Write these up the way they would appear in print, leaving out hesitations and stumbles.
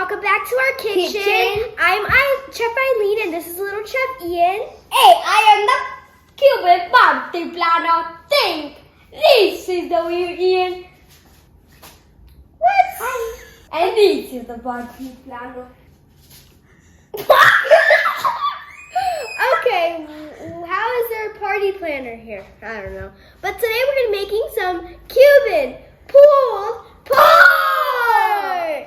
welcome back to our kitchen. I'm Chef Eileen and this is little Chef Ian. Hey, I am the Cuban Plano. Think this is the weird Ian. What? Hi. And this is the barbecue plano. Okay, how is there a party planner here? I don't know. But today we're going to be making some Cuban pulled pork.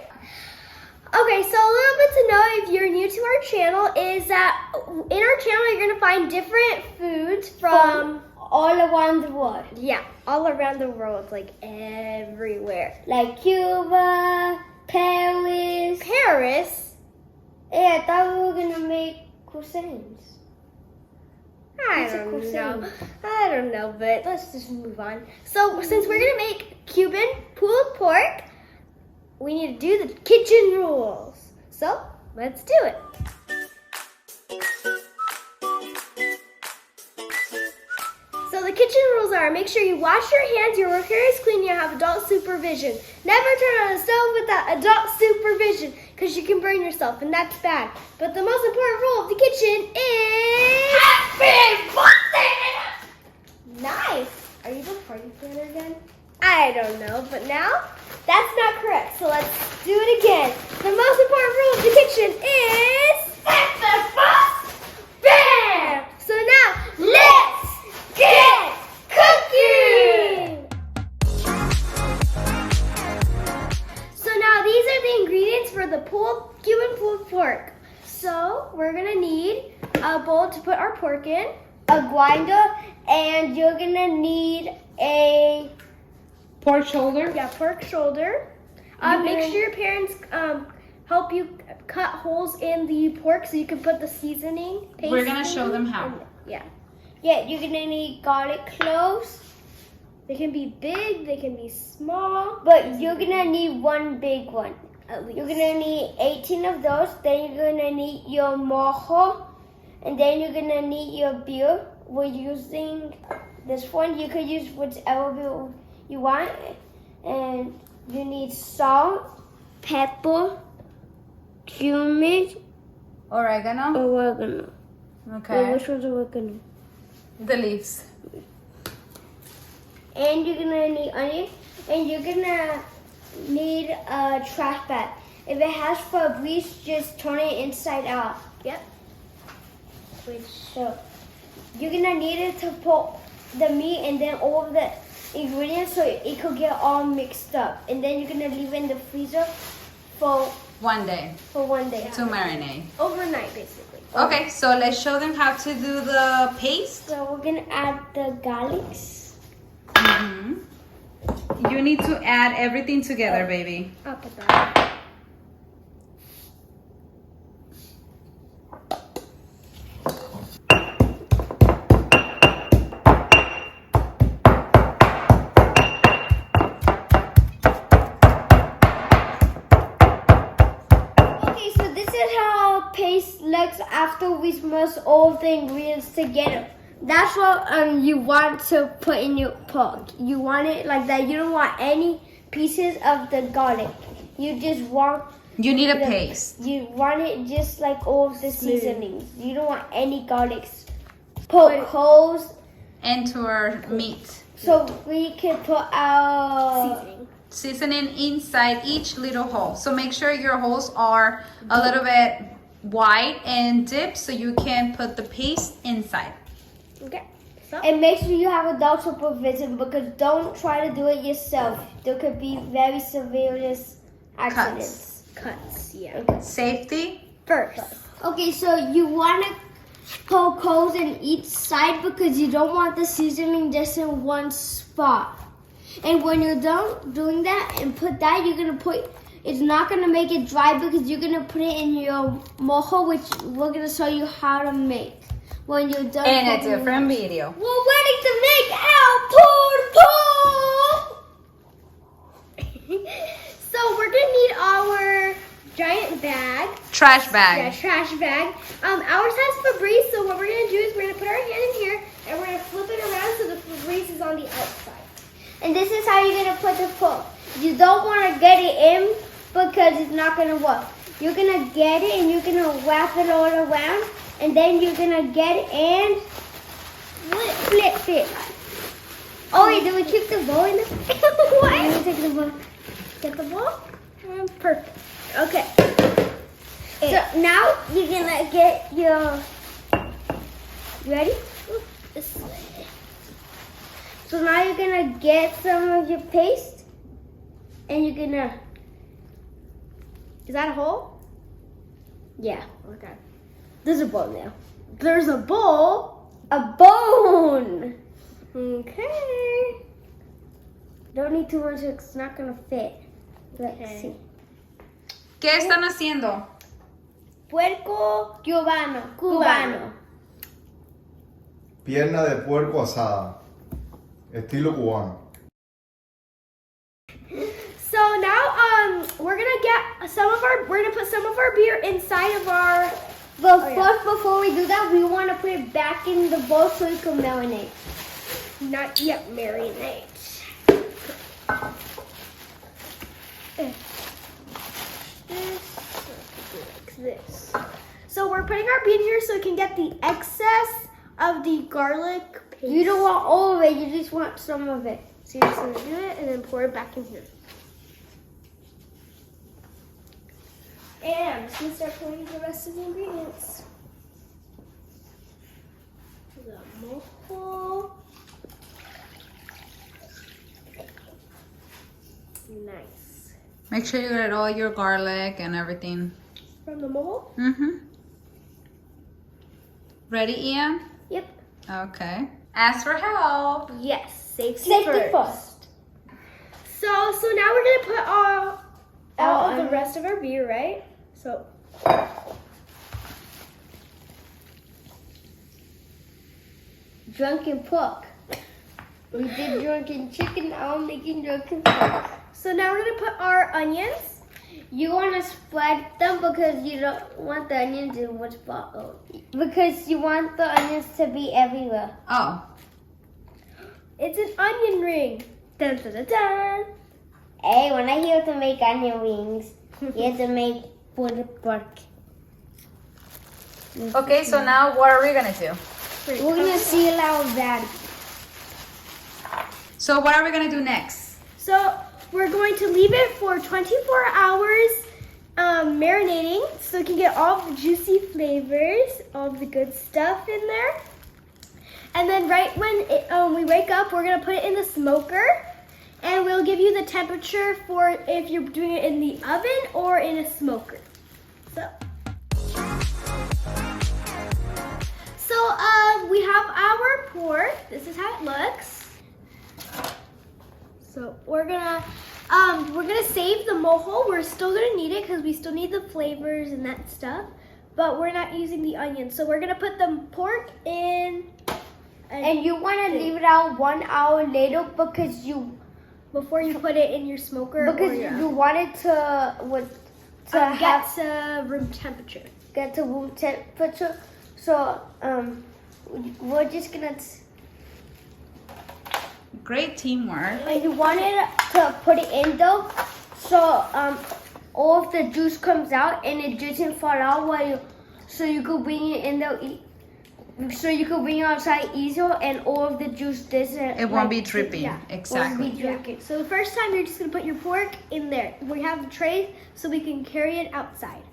Okay, so a little bit to know if you're new to our channel is that in our channel you're going to find different foods from all around the world. Yeah, all around the world, like everywhere. Like Cuba, Paris. Paris? Yeah, I thought we were going to make cuisines. I don't know, but let's just move on. So since we're gonna make Cuban pulled pork, we need to do the kitchen rules. So let's do it. So the kitchen rules are: make sure you wash your hands, your work area is clean, you have adult supervision. Never turn on the stove without adult supervision, because you can burn yourself, and that's bad. But the most important rule of the kitchen is happy birthday! Nice! Are you the party planner again? I don't know, but now that's not correct. So let's do it again. The most important rule of the kitchen is set the first bam! So now let's get cooking! So now these are the ingredients for the Cuban pulled pork. So we're gonna need a bowl to put our pork in, a grinder, and you're gonna need a pork shoulder. Yeah, pork shoulder. Make sure your parents help you cut holes in the pork so you can put the seasoning paste. We're gonna show them how. Yeah, you're gonna need garlic cloves. they can be big, they can be small, but you're gonna need one big one. At least. You're gonna need 18 of those. Then you're gonna need your mojo, and then you're gonna need your beer. We're using this one. You could use whichever beer you want, and you need salt, pepper, cumin, Oregano. Okay. Wait, which one's oregano? The leaves. And you're gonna need onion, and you're gonna need a trash bag. If it has Febreze, just turn it inside out. Yep. So you're gonna need it to put the meat and then all of the ingredients so it could get all mixed up. And then you're gonna leave it in the freezer for 1 day. For 1 day. To marinate. Overnight, basically. Okay, so let's show them how to do the paste. So we're gonna add the garlics. You need to add everything together, baby. I'll put that. Okay, so this is how paste looks after we smush all the ingredients together. That's what you want to put in your pork. You want it like that. You don't want any pieces of the garlic. You just want... You need a paste. You want it just like all of the seasonings. You don't want any garlics. Poke holes. Into our meat. So we can put our... Seasoning inside each little hole. So make sure your holes are a little bit wide and deep so you can put the paste inside. Okay. So. And make sure you have adult supervision, because don't try to do it yourself. There could be very severe accidents. Cuts, yeah. Okay. Safety First. Okay, so you want to poke holes in each side because you don't want the seasoning just in one spot. And when you're done doing that and put that, you're going to put, it's not going to make it dry because you're going to put it in your mojo, which we're going to show you how to make when you're done. in a different video. We're ready to make our pulled pork. So we're gonna need our giant bag. Trash bag. Yeah, trash bag. Ours has Febreze, so what we're gonna do is we're gonna put our hand in here and we're gonna flip it around so the Febreze is on the outside. And this is how you're gonna put the pork. You don't want to get it in because it's not gonna work. you're gonna get it and you're gonna wrap it all around, and then you're gonna get it and flip it. Oh wait, did we keep the bowl in the what? Let me take the bowl. Get the bowl? Perfect. Okay. So now you're gonna get your, you ready? This way. So now you're gonna get some of your paste and you're gonna, Is that a hole? yeah, Okay. there's a bowl now. There's a bowl. A bone! Okay. Don't need too much, it's not gonna fit. Let's Okay. see. ¿Qué están haciendo? Puerco cubano. Pierna de puerco asada, estilo cubano. So now we're gonna put some of our beer inside of our But yeah. first, before we do that, we want to put it back in the bowl so it can marinate. not yet marinade. Like this. So we're putting our bean here so we can get the excess of the garlic paste. You don't want all of it, you just want some of it. So you're just gonna do it and then pour it back in here. And I'm just gonna start pouring the rest of the ingredients. The mojo. Nice. Make sure you get all your garlic and everything. From the mojo? Mm-hmm. Ready, Ian? Yep. Okay. Ask for help. Yes. Safety Safety first. first. So now we're gonna put all of the onion. rest of our beer, right? So Drunken pork. We did drunken chicken, now I'm making drunken pork. now we're gonna put our onions. You want to spread them because you don't want the onions in one spot. Because you want the onions to be everywhere. Oh. It's an onion ring. Dun dun dun dun. Hey, when I hear to make onion rings, you have to make pulled pork. Okay, so now what are we gonna do? We're gonna seal our bag. So what are we gonna do next? So we're going to leave it for 24 hours marinating so we can get all the juicy flavors, all the good stuff in there. And then right when we wake up, we're gonna put it in the smoker and we'll give you the temperature for if you're doing it in the oven or in a smoker. So we have our pork. This is how it looks. So we're gonna save the mojo. We're still gonna need it because we still need the flavors and that stuff, but we're not using the onion. So we're gonna put the pork in. And you want to leave it out 1 hour later because before you put it in your smoker. you want it to get to room temperature. get to room temperature. So we're just gonna. Great teamwork. And you want it to put it in though, so all of the juice comes out and it doesn't fall out so you could bring it in there. So you could bring it outside easier and all of the juice doesn't. It won't be dripping. yeah. Exactly. Won't be Okay, so the first time you're just gonna put your pork in there. We have the tray so we can carry it outside.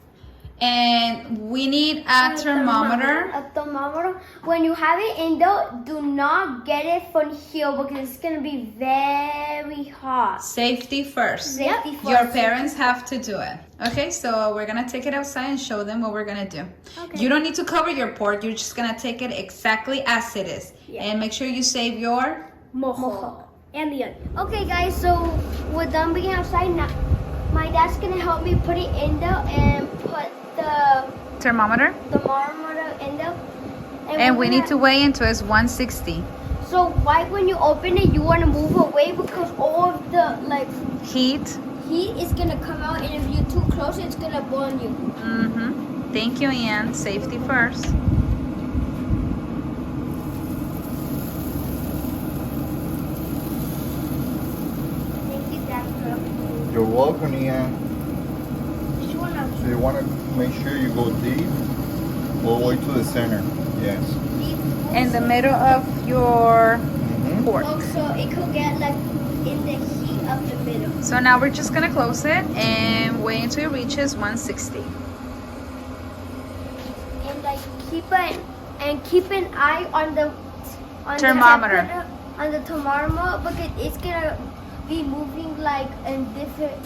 And we need a thermometer. A thermometer. When you have it in there, do not get it from here because it's gonna be very hot. Safety first. Safety first. Your parents have to do it. Okay, so we're gonna take it outside and show them what we're gonna do. Okay. You don't need to cover your pork. You're just gonna take it exactly as it is. Yeah. And make sure you save your Mojo. And the onion. Okay, guys. So we're done being outside now. My dad's gonna help me put it in there and put the thermometer. thermometer in there. And we're we need gonna- to weigh into is 160. So right when you open it, you want to move away because all of the Heat. heat is gonna come out, and if you're too close, it's gonna burn you. Mm-hmm. Thank you, Ian. Safety first. Thank you, Dad. You're welcome, Ian. Just wanna So you want to make sure you go deep all the way to the center. Yes. In the middle of your pork. Also, it could get like in the heat of the middle. So now we're just gonna close it and wait until it reaches 160. And like keep an eye on the Thermometer. On the thermometer because it's gonna be moving like in different.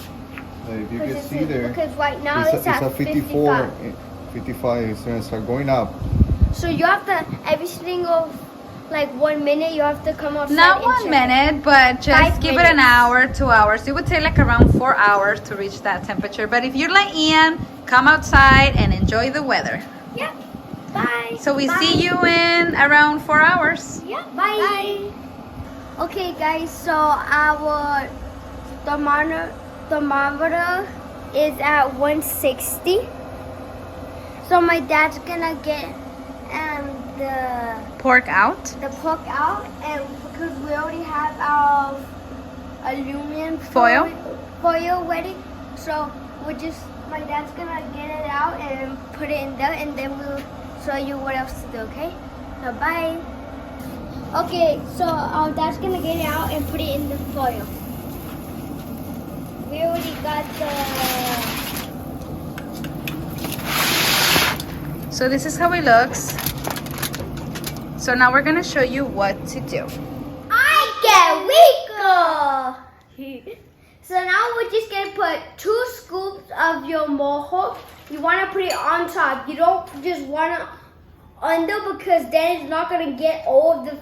If you can see there, because right now it's at at 54. 55 is going to start going up. So you have to every single like 1 minute you have to come outside. Not and 1 check. minute, but just 5 give it an minutes. hour, 2 hours. It would take like around 4 hours to reach that temperature. But if you're like Ian, come outside and enjoy the weather. Yeah. Bye. So we Bye. see you in around 4 hours. Yeah. Bye. Okay, guys. So our thermometer is at 160. So my dad's gonna get the Pork out. pork out, and because we already have our aluminum Foil ready, so my dad's gonna get it out and put it in there, and then we'll show you what else to do. Okay? So bye. Okay, so our dad's gonna get it out and put it in the foil. We already got So this is how it looks. So now we're gonna show you what to do. ¡Ay, qué rico! So now we're just gonna put 2 scoops of your mojo. You wanna put it on top. You don't just wanna under because then it's not gonna get all of the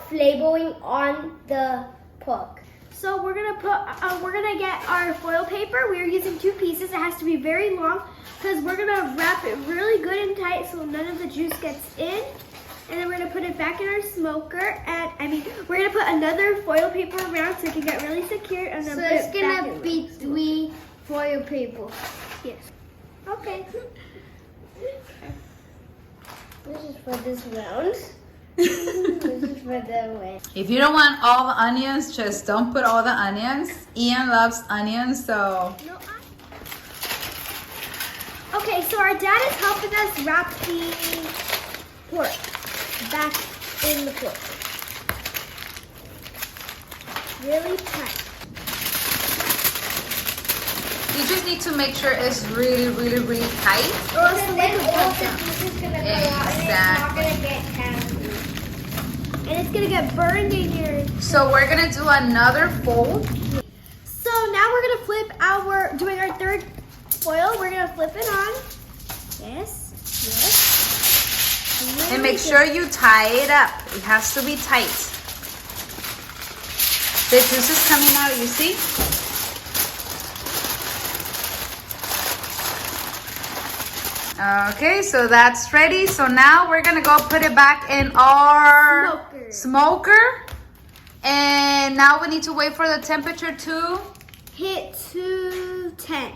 flavoring on the pork. So we're gonna get our foil paper. We are using 2 pieces. It has to be very long because we're gonna wrap it really good and tight so none of the juice gets in. And then we're gonna put it back in our smoker, and we're gonna put another foil paper around so it can get really secure. And then So put it's it back gonna in be 3 foil paper. Yes. Okay. This is for this round. This is for the way. If you don't want all the onions, just don't put all the onions. Ian loves onions, so No, Okay, so our dad is helping us wrap the pork back in the pork. Really tight. you just need to make sure it's really, really, really tight. Or else the And then liquid all comes the out. juice is gonna come out, and it's not gonna get heavy. And it's gonna get burned in your... So we're gonna do another fold. So now we're gonna doing our third foil. We're gonna flip it on. Yes, yes. And make sure you tie it up. It has to be tight. The juice is coming out, you see? Okay, so that's ready. So now we're gonna go put it back in our smoker. And now we need to wait for the temperature to hit 210.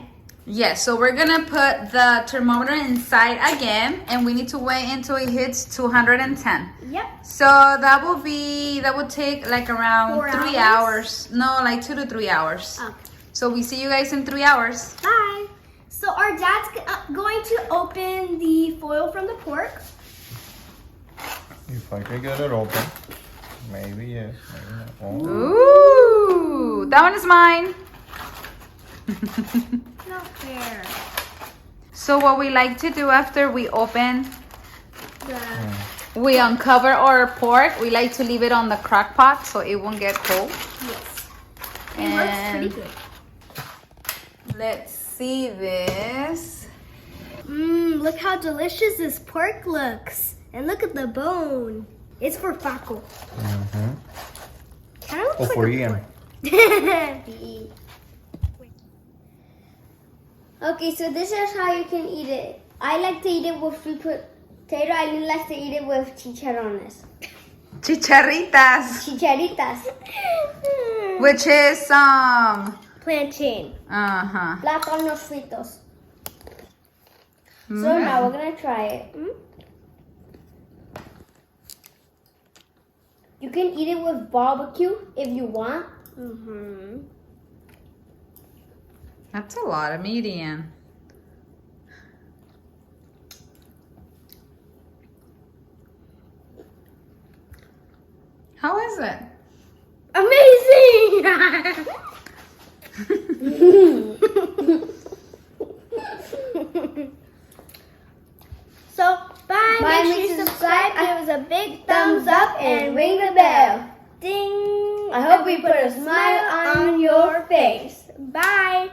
yes, so we're gonna put the thermometer inside again, and we need to wait until it hits 210. Yep. So that will take like around 4 3 hours? hours. No, like 2 to 3 hours. Okay. So we see you guys in 3 hours. Bye. So our dad's going to open the foil from the pork. If I can get it open. Maybe yes, maybe not. Oh. Ooh, that one is mine. Not fair. So what we like to do after we open, The we uncover our pork. We like to leave it on the crock pot so it won't get cold. yes. It works pretty good. Let's see this. Look how delicious this pork looks. And look at the bone. It's for Paco. Mm-hmm. Kind of looks Oh, like for a Ian. pork. Okay, so this is how you can eat it. I like to eat it with sweet potato. I like to eat it with chicharrones. Chicharritas, Chicharitas. which is Plantain. Plátanos fritos. So now we're gonna try it. You can eat it with barbecue if you want. That's a lot of meat, Ian. How is it? Amazing! So, bye. Bye, Make sure you subscribe, give us a big thumbs up, and ring the bell. Ding! I hope we put a smile on your face. Bye.